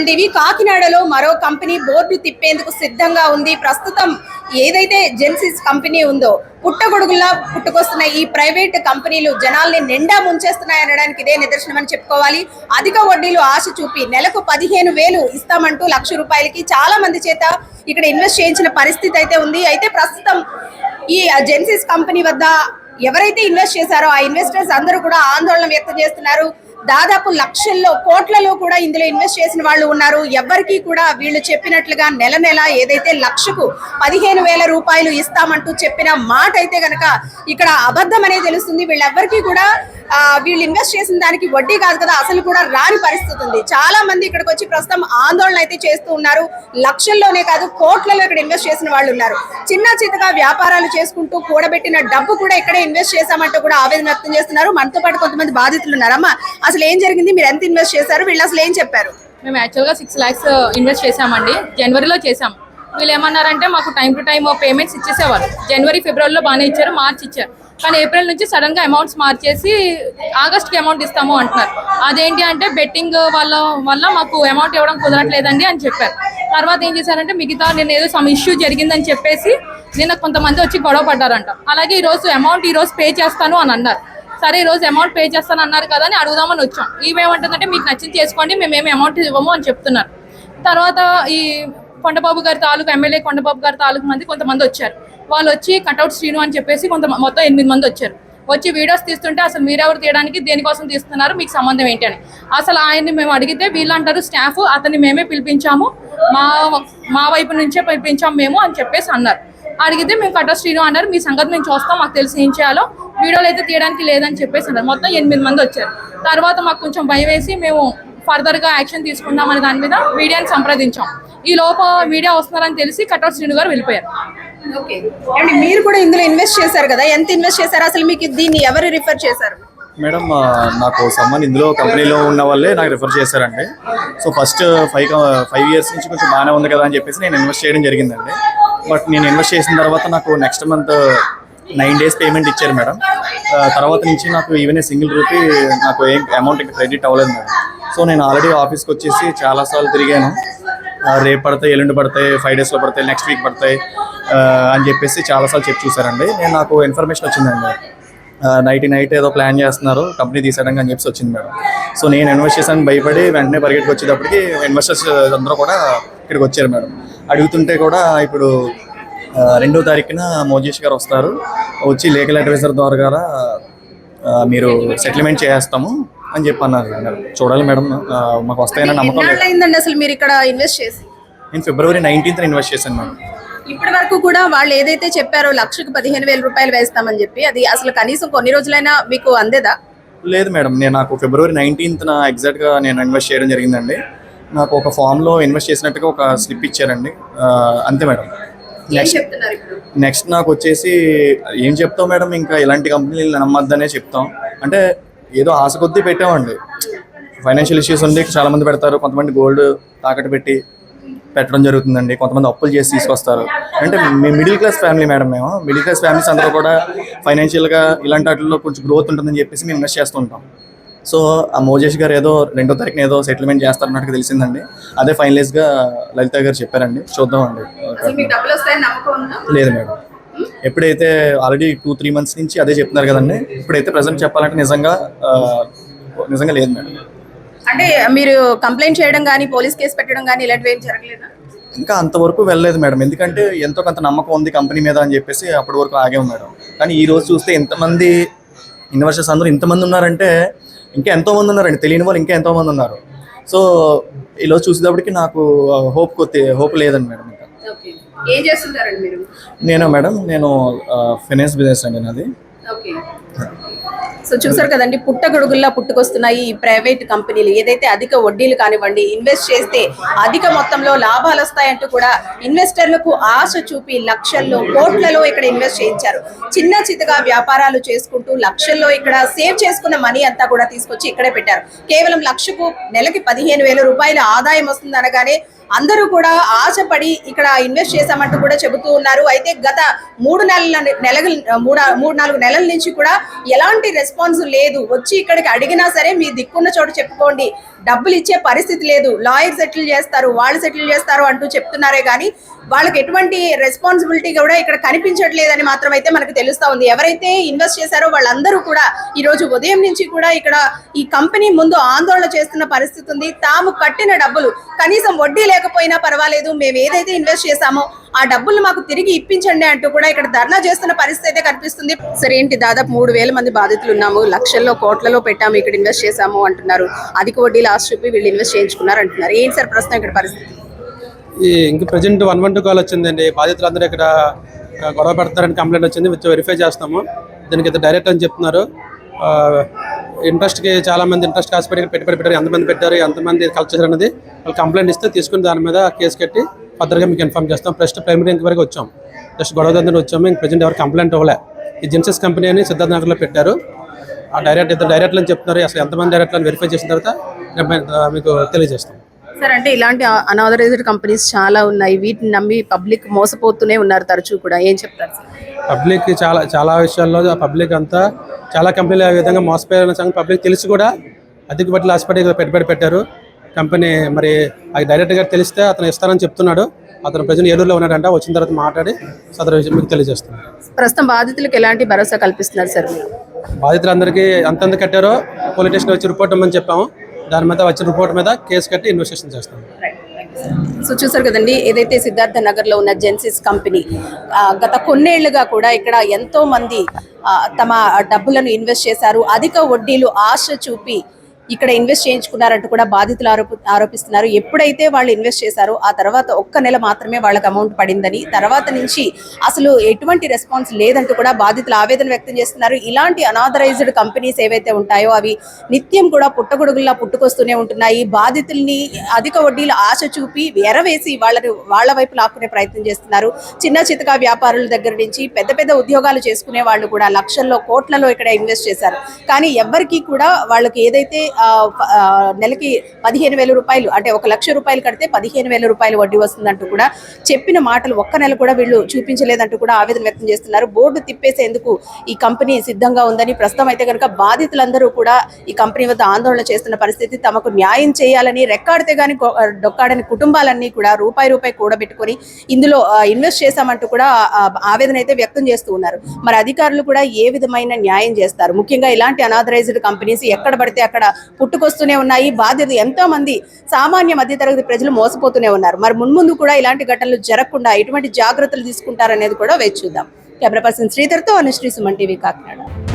TV కాకినాడలో మరో company board తిప్పేందుకు సిద్ధంగా ఉంది. ప్రస్తుతం ఏదైతే జెన్సిస్ కంపెనీ ఉందో పుట్టగొడుగుల్లా పుట్టుకొస్తున్న ఈ ప్రైవేట్ కంపెనీలు జనాల్ని నిండా ముంచేస్తున్నాయి అనడానికి ఇదే నిదర్శనం అని చెప్పుకోవాలి. అధిక వడ్డీలు ఆశ చూపి నెలకు 15,000 ఇస్తామంటూ ₹1,00,000కి చాలా మంది చేత ఇక్కడ ఇన్వెస్ట్ చేయించిన పరిస్థితి అయితే ఉంది. అయితే ప్రస్తుతం ఈ జెన్సిస్ కంపెనీ వద్ద ఎవరైతే ఇన్వెస్ట్ చేశారో ఆ ఇన్వెస్టర్స్ అందరూ కూడా ఆందోళన వ్యక్తం చేస్తున్నారు. దాదాపు లక్షల్లో కోట్లలో కూడా ఇందులో ఇన్వెస్ట్ చేసిన వాళ్ళు ఉన్నారు. ఎవరికి కూడా వీళ్ళు చెప్పినట్లుగా నెల నెల ఏదైతే లక్షకు 15,000 రూపాయలు ఇస్తామంటూ చెప్పిన మాట అయితే గనక ఇక్కడ అబద్ధం అనేది తెలుస్తుంది. వీళ్ళెవ్వరికీ కూడా వీళ్ళు ఇన్వెస్ట్ చేసిన దానికి వడ్డీ కాదు కదా, అసలు కూడా రాని పరిస్థితి ఉంది. చాలా మంది ఇక్కడికి వచ్చి ప్రస్తుతం ఆందోళన అయితే చేస్తూ ఉన్నారు. లక్షల్లోనే కాదు కోట్లలో ఇక్కడ ఇన్వెస్ట్ చేసిన వాళ్ళు ఉన్నారు. చిన్న చిన్నగా వ్యాపారాలు చేసుకుంటూ కూడబెట్టిన డబ్బు కూడా ఇక్కడే ఇన్వెస్ట్ చేశామంటూ కూడా ఆవేదన వ్యక్తం చేస్తున్నారు. మనతో పాటు కొంతమంది బాధితులు ఉన్నారమ్మా, అసలు ఏం జరిగింది, మీరు ఎంత ఇన్వెస్ట్ చేశారు, వీళ్ళు అసలు ఏం చెప్పారు? మేము యాక్చువల్గా 6 lakhs ఇన్వెస్ట్ చేసామండి. జనవరిలో చేసాం. వీళ్ళు ఏమన్నారంటే మాకు టైం టు టైం పేమెంట్స్ ఇచ్చేసేవారు. జనవరి ఫిబ్రవరిలో బాగానే ఇచ్చారు, మార్చి ఇచ్చారు. కానీ ఏప్రిల్ నుంచి సడన్గా అమౌంట్స్ మార్చేసి ఆగస్ట్కి అమౌంట్ ఇస్తాము అంటున్నారు. అదేంటి అంటే బెట్టింగ్ వల్ల మాకు అమౌంట్ ఇవ్వడం కుదరట్లేదండి అని చెప్పారు. తర్వాత ఏం చేశారంటే మిగతా నేను ఏదో సమ్ ఇష్యూ జరిగిందని చెప్పేసి నిన్న కొంతమంది వచ్చి గొడవ పడ్డారంట. అలాగే ఈరోజు పే చేస్తాను అని అన్నారు. సరే ఈరోజు అమౌంట్ పే చేస్తాను అన్నారు కదా అని అడుగుదామని వచ్చాం. ఇవేమంటుందంటే మీకు నచ్చింది చేసుకోండి, మేమేమి అమౌంట్ ఇవ్వము అని చెప్తున్నారు. తర్వాత ఈ కొండబాబు గారి తాలూకు ఎమ్మెల్యే కొండబాబు గారి తాలూకు కొంతమంది వచ్చారు. వాళ్ళు వచ్చి కట్అవుట్ శ్రీను అని చెప్పేసి మొత్తం 8 మంది వచ్చారు. వచ్చి వీడియోస్ తీస్తుంటే అసలు మీరెవరు తీయడానికి దేనికోసం తీస్తున్నారు, మీకు సంబంధం ఏంటి అని అసలు ఆయన్ని మేము అడిగితే వీళ్ళు అంటారు స్టాఫ్ అతన్ని మేమే పిలిపించాము, మా వైపు నుంచే పిలిపించాము మేము అని చెప్పేసి అన్నారు. అడిగితే మేము కట్అవుట్ శ్రీను అన్నారు, మీ సంగతి మేము చూస్తాం, మాకు తెలిసి ఏం చేయాలో, వీడియోలు అయితే తీయడానికి లేదని చెప్పేసి అన్నారు. మొత్తం 8 మంది వచ్చారు. తర్వాత మాకు కొంచెం భయం వేసి మేము ఫర్దర్గా యాక్షన్ తీసుకుందామని దాని మీద మీడియాని సంప్రదించాం. ఈ లోప మీడియా వస్తున్నారని తెలిసి కట్అవుట్ శ్రీను గారు వెళ్ళిపోయారు. మీరు కూడా ఇందులో ఇన్వెస్ట్ చేశారు కదా, ఎంత ఇన్వెస్ట్ చేశారు, అసలు మీకు దీన్ని ఎవరు రిఫర్ చేశారు? మేడం నాకు సంబంధం ఇందులో కంపెనీలో ఉన్న వాళ్ళే నాకు రిఫర్ చేశారండి. సో ఫస్ట్ 5 years నుంచి కొంచెం బాగానే ఉంది కదా అని చెప్పేసి నేను ఇన్వెస్ట్ చేయడం జరిగిందండి. బట్ నేను ఇన్వెస్ట్ చేసిన తర్వాత నాకు నెక్స్ట్ మంత్ 9 days పేమెంట్ ఇచ్చారు మేడం. తర్వాత నుంచి నాకు ఈవెన్ సింగిల్ రూపీ నాకు ఏం అమౌంట్ ఇంకా క్రెడిట్ అవ్వలేదు మేడం. సో నేను ఆల్రెడీ ఆఫీస్కి వచ్చేసి చాలాసార్లు తిరిగాను. రేపు పడతాయి, ఎల్లుండి పడతాయి, 5 daysలో పడతాయి, నెక్స్ట్ వీక్ పడతాయి అని చెప్పేసి చాలాసార్లు చెప్పి చూసారండి. నాకు ఇన్ఫర్మేషన్ వచ్చిందండి, నైట్ ఏదో ప్లాన్ చేస్తున్నారు కంపెనీ తీసేయడానికి అని చెప్పి వచ్చింది మేడం. సో నేను ఇన్వెస్ట్ చేసాను భయపడి వెంటనే పరిగెట్టుకు వచ్చేటప్పటికి ఇన్వెస్టర్స్ అందరూ కూడా ఇక్కడికి వచ్చారు మేడం. అడుగుతుంటే కూడా ఇప్పుడు 2వ తారీఖున మోజేష్ గారు వస్తారు, వచ్చి లీగల్ అడ్వైజర్ ద్వారా మీరు సెటిల్మెంట్ చేస్తాము అని చెప్పి అన్నారు మేడం. చూడాలి మేడం, మాకు వస్తాయని నమ్మకం లేదు. అసలు మీరు ఇక్కడ ఇన్వెస్ట్ చేసి నేను February 19th ఇన్వెస్ట్ చేశాను మేడం. ఇప్పటి వరకు కూడా వాళ్ళు ఏదైతే చెప్పారో లక్షకు 15,000 రూపాయలు వేస్తామని చెప్పి అది అసలు కనీసం కొన్ని రోజులైనా మీకు అందేదా? లేదు మేడం, నాకు February 19th ఎగ్జాక్ట్గా నేను ఇన్వెస్ట్ చేయడం జరిగిందండి. నాకు ఒక ఫామ్లో ఇన్వెస్ట్ చేసినట్టుగా ఒక స్లిప్ ఇచ్చారండి, అంతే మేడం. నెక్స్ట్ నాకు వచ్చేసి ఏం చెప్తాం మేడం, ఇంకా ఇలాంటి కంపెనీలు నమ్మద్దనే చెప్తాం. అంటే ఏదో ఆశ కొద్దీ పెట్టామండి. ఫైనాన్షియల్ ఇష్యూస్ ఉండి చాలామంది పెడతారు, కొంతమంది గోల్డ్ తాకట్టు పెట్టి పెట్టడం జరుగుతుందండి, కొంతమంది అప్పులు చేసి తీసుకొస్తారు. అంటే మేము మిడిల్ క్లాస్ ఫ్యామిలీ మేడం, మేము మిడిల్ క్లాస్ ఫ్యామిలీస్ అందరూ కూడా ఫైనాన్షియల్గా ఇలాంటి వాటిల్లో కొంచెం గ్రోత్ ఉంటుందని చెప్పేసి మేము ఇన్వెస్ట్ చేస్తుంటాం. సో ఆ మోజేష్ గారు ఏదో 2వ తారీఖున ఏదో సెటిల్మెంట్ చేస్తారన్నట్టు తెలిసిందండి. అదే ఫైనలైజ్గా లలిత గారు చెప్పారండి, చూద్దామండి. లేదు మేడం, ఎప్పుడైతే ఆల్రెడీ 2-3 months నుంచి అదే చెప్తున్నారు కదండి. ఇప్పుడైతే ప్రజెంట్ చెప్పాలంటే నిజంగా లేదు మేడం. అంటే మీరు కంప్లైంట్ చేయడం కానీ పోలీస్ కేసు పెట్టడం కానీ ఇలాంటివి ఏం జరగలేదా? ఇంకా అంతవరకు వెళ్ళలేదు మేడం, ఎందుకంటే ఎంతో కొంత నమ్మకం ఉంది కంపెనీ మీద అని చెప్పేసి అప్పటి వరకు ఆగాము మేడం. కానీ ఈ రోజు చూస్తే ఎంతమంది ఇన్వెస్టర్స్ అందరూ ఇంతమంది ఉన్నారంటే ఇంకా ఎంతోమంది ఉన్నారండి, తెలియని వాళ్ళు ఇంకా ఎంతోమంది ఉన్నారు. సో ఈరోజు చూసేటప్పటికి నాకు హోప్ లేదండి మేడం. ఏం చేస్తుంటారండి మీరు? నేను ఫైనాన్స్ బిజినెస్ అండి నాది. సో చూసారు కదండి, పుట్టగొడుగుల్లా పుట్టుకొస్తున్నాయి ఈ ప్రైవేట్ కంపెనీలు. ఏదైతే అధిక వడ్డీలు కానివ్వండి, ఇన్వెస్ట్ చేస్తే అధిక మొత్తంలో లాభాలు వస్తాయంటూ కూడా ఇన్వెస్టర్లకు ఆశ చూపి లక్షల్లో కోట్లలో ఇక్కడ ఇన్వెస్ట్ చేయించారు. చిన్న చితగా వ్యాపారాలు చేసుకుంటూ లక్షల్లో ఇక్కడ సేవ్ చేసుకున్న మనీ అంతా కూడా తీసుకొచ్చి ఇక్కడే పెట్టారు. కేవలం లక్షకు నెలకి 15,000 రూపాయల ఆదాయం వస్తుంది అనగానే అందరూ కూడా ఆశపడి ఇక్కడ ఇన్వెస్ట్ చేశామంటూ కూడా చెబుతూ ఉన్నారు. అయితే గత 3-4 నెలల నుంచి కూడా ఎలాంటి రెస్పాన్స్ రెస్పాన్స్ లేదు. వచ్చి ఇక్కడికి అడిగినా సరే మీ దిక్కున్న చోట చెప్పుకోండి, డబ్బులు ఇచ్చే పరిస్థితి లేదు, లాయర్ సెటిల్ చేస్తారు, వాళ్ళు సెటిల్ చేస్తారు అంటూ చెప్తున్నారే కానీ వాళ్ళకి ఎటువంటి రెస్పాన్సిబిలిటీ కూడా ఇక్కడ కనిపించట్లేదని మాత్రం అయితే మనకు తెలుస్తా ఉంది. ఎవరైతే ఇన్వెస్ట్ చేశారో వాళ్ళందరూ కూడా ఈ రోజు ఉదయం నుంచి కూడా ఇక్కడ ఈ కంపెనీ ముందు ఆందోళన చేస్తున్న పరిస్థితి ఉంది. తాము కట్టిన డబ్బులు కనీసం వడ్డీ లేకపోయినా పర్వాలేదు, మేము ఏదైతే ఇన్వెస్ట్ చేశామో ఆ డబ్బులు మాకు తిరిగి ఇప్పించండి అంటూ కూడా ఇక్కడ ధర్నా చేస్తున్న పరిస్థితి అయితే కనిపిస్తుంది. సరే ఏంటి, దాదాపు 3,000 మంది బాధితులు ఉన్నాము, లక్షల్లో కోట్లలో పెట్టాము, ఇక్కడ ఇన్వెస్ట్ చేశాము అంటున్నారు, అధిక వడ్డీ లాస్ట్ చూపి వీళ్ళు ఇన్వెస్ట్ చేయించుకున్నారు అంటున్నారు. ఏంటి సార్ ప్రస్తుతం ఇక్కడ పరిస్థితి? ఇంక ప్రజెంట్ 112 కాల్ వచ్చిందండి. బాధితులందరూ ఇక్కడ గొడవ పెడతారని కంప్లైంట్ వచ్చింది, వెరిఫై చేస్తాము. దీనికి డైరెక్ట్ అని చెప్తున్నారు. ఇంట్రెస్ట్కి చాలా మంది ఇంట్రెస్ట్ హాస్పిటల్ పెట్టుబడి పెట్టారు, ఎంతమంది పెట్టారు, ఎంతమంది కలెక్ట్ చేశారు అనేది వాళ్ళు కంప్లైంట్ ఇస్తే తీసుకుని దాని మీద కేసు కట్టి ఫర్దర్గా మీకు ఇన్ఫార్మ్ చేస్తాం. ఫస్ట్ ప్రైమరీ ఎంక్వైరీకి వచ్చాం, జస్ట్ గొడవ దగ్గర వచ్చాము. ఇంక ప్రజెంట్ ఎవరు కంప్లైంట్ అవ్వలే. ఈ జెన్సెస్ కంపెనీ అని సిద్ధార్థ నగర్లో పెట్టారు. ఆ డైరెక్ట్లు అని చెప్తున్నారు. అసలు ఎంతమంది డైరెక్ట్లు అని వెరిఫై చేసిన తర్వాత మీకు తెలియజేస్తాం. సార్ అంటే ఇలాంటి అనాథరైజ్డ్ కంపెనీస్ చాలా ఉన్నాయి, వీటిని నమ్మి పబ్లిక్ మోసపోతూనే ఉన్నారు తరచూ కూడా, ఏం చెప్తారు సార్? పబ్లిక్ చాలా విషయాల్లో పబ్లిక్ అంతా చాలా కంపెనీలు ఆ విధంగా మోసపోయిన సంగతి పబ్లిక్ తెలిసి కూడా అధిక వడ్డీ హాస్పిటల్ పెట్టుబడి పెట్టారు. కంపెనీ మరి అది డైరెక్ట్గా తెలిస్తే అతను ఇస్తానని చెప్తున్నాడు. అతను ప్రజెంట్ ఏలూరులో ఉన్నాడంట, వచ్చిన తర్వాత మాట్లాడి సదరు విషయం మీకు తెలియజేస్తున్నాను. ప్రస్తుతం బాధితులకు ఎలాంటి భరోసా కల్పిస్తున్నారు సార్ మీరు? బాధితులందరికీ ఎంతెంత కట్టారో పోలీస్ స్టేషన్ వచ్చి రిపోర్ట్ ఇవ్వమని చెప్పాము. దాని మీద వచ్చిన రిపోర్ట్ మీద కేసు కట్టి ఇన్వెస్టిగేషన్ చేస్తాం. సో చూసారు కదండి, ఏదైతే సిద్ధార్థ నగర్ లో ఉన్న జెన్సిస్ కంపెనీ గత కొన్నేళ్లుగా కూడా ఇక్కడ ఎంతో మంది తమ డబ్బులను ఇన్వెస్ట్ చేశారు, అధిక వడ్డీలు ఆశ చూపి ఇక్కడ ఇన్వెస్ట్ చేయించుకున్నారంటూ కూడా బాధితులు ఆరోపిస్తున్నారు. ఎప్పుడైతే వాళ్ళు ఇన్వెస్ట్ చేశారో ఆ తర్వాత ఒక్క నెల మాత్రమే వాళ్ళకి అమౌంట్ పడిందని, తర్వాత నుంచి అసలు ఎటువంటి రెస్పాన్స్ లేదంటూ కూడా బాధితులు ఆవేదన వ్యక్తం చేస్తున్నారు. ఇలాంటి అనాథరైజ్డ్ కంపెనీస్ ఏవైతే ఉంటాయో అవి నిత్యం కూడా పుట్టగొడుగుల్లా పుట్టుకొస్తూనే ఉంటున్నాయి. బాధితుల్ని అధిక వడ్డీల ఆశ చూపి ఎరవేసి వాళ్ళ వైపు లాక్కునే ప్రయత్నం చేస్తున్నారు. చిన్న చితకా వ్యాపారుల దగ్గర నుంచి పెద్ద పెద్ద ఉద్యోగాలు చేసుకునే వాళ్ళు కూడా లక్షల్లో కోట్లలో ఇక్కడ ఇన్వెస్ట్ చేశారు. కానీ ఎవ్వరికీ కూడా వాళ్ళకి ఏదైతే నెలకి 15,000 రూపాయలు అంటే 1,00,000 రూపాయలు కడితే 15,000 రూపాయలు వడ్డీ వస్తుందంటూ కూడా చెప్పిన మాటలు ఒక్క నెల కూడా వీళ్ళు చూపించలేదంటూ కూడా ఆవేదన వ్యక్తం చేస్తున్నారు. బోర్డు తిప్పేసేందుకు ఈ కంపెనీ సిద్ధంగా ఉందని, ప్రస్తుతం అయితే కనుక బాధితులందరూ కూడా ఈ కంపెనీ వద్ద ఆందోళన చేస్తున్న పరిస్థితి. తమకు న్యాయం చేయాలని, రెక్కాడితే గాని డొక్కాడని కుటుంబాలన్నీ కూడా రూపాయి కూడబెట్టుకొని ఇందులో ఇన్వెస్ట్ చేశామంటూ కూడా ఆవేదన అయితే వ్యక్తం చేస్తూ ఉన్నారు. మరి అధికారులు కూడా ఏ విధమైన న్యాయం చేస్తారు? ముఖ్యంగా ఇలాంటి అనాథరైజ్డ్ కంపెనీస్ ఎక్కడ పడితే అక్కడ పుట్టుకొస్తూనే ఉన్నాయి. బాధితులు ఎంతో మంది సామాన్య మధ్యతరగతి ప్రజలు మోసపోతూనే ఉన్నారు. మరి మున్ముందు కూడా ఇలాంటి ఘటనలు జరగకుండా ఎటువంటి జాగ్రత్తలు తీసుకుంటారనేది కూడా వేచి చూద్దాం. కెమెరా పర్సన్ శ్రీధర్తో అనుశ్రీ, సుమన్ టీవీ, కాకినాడ.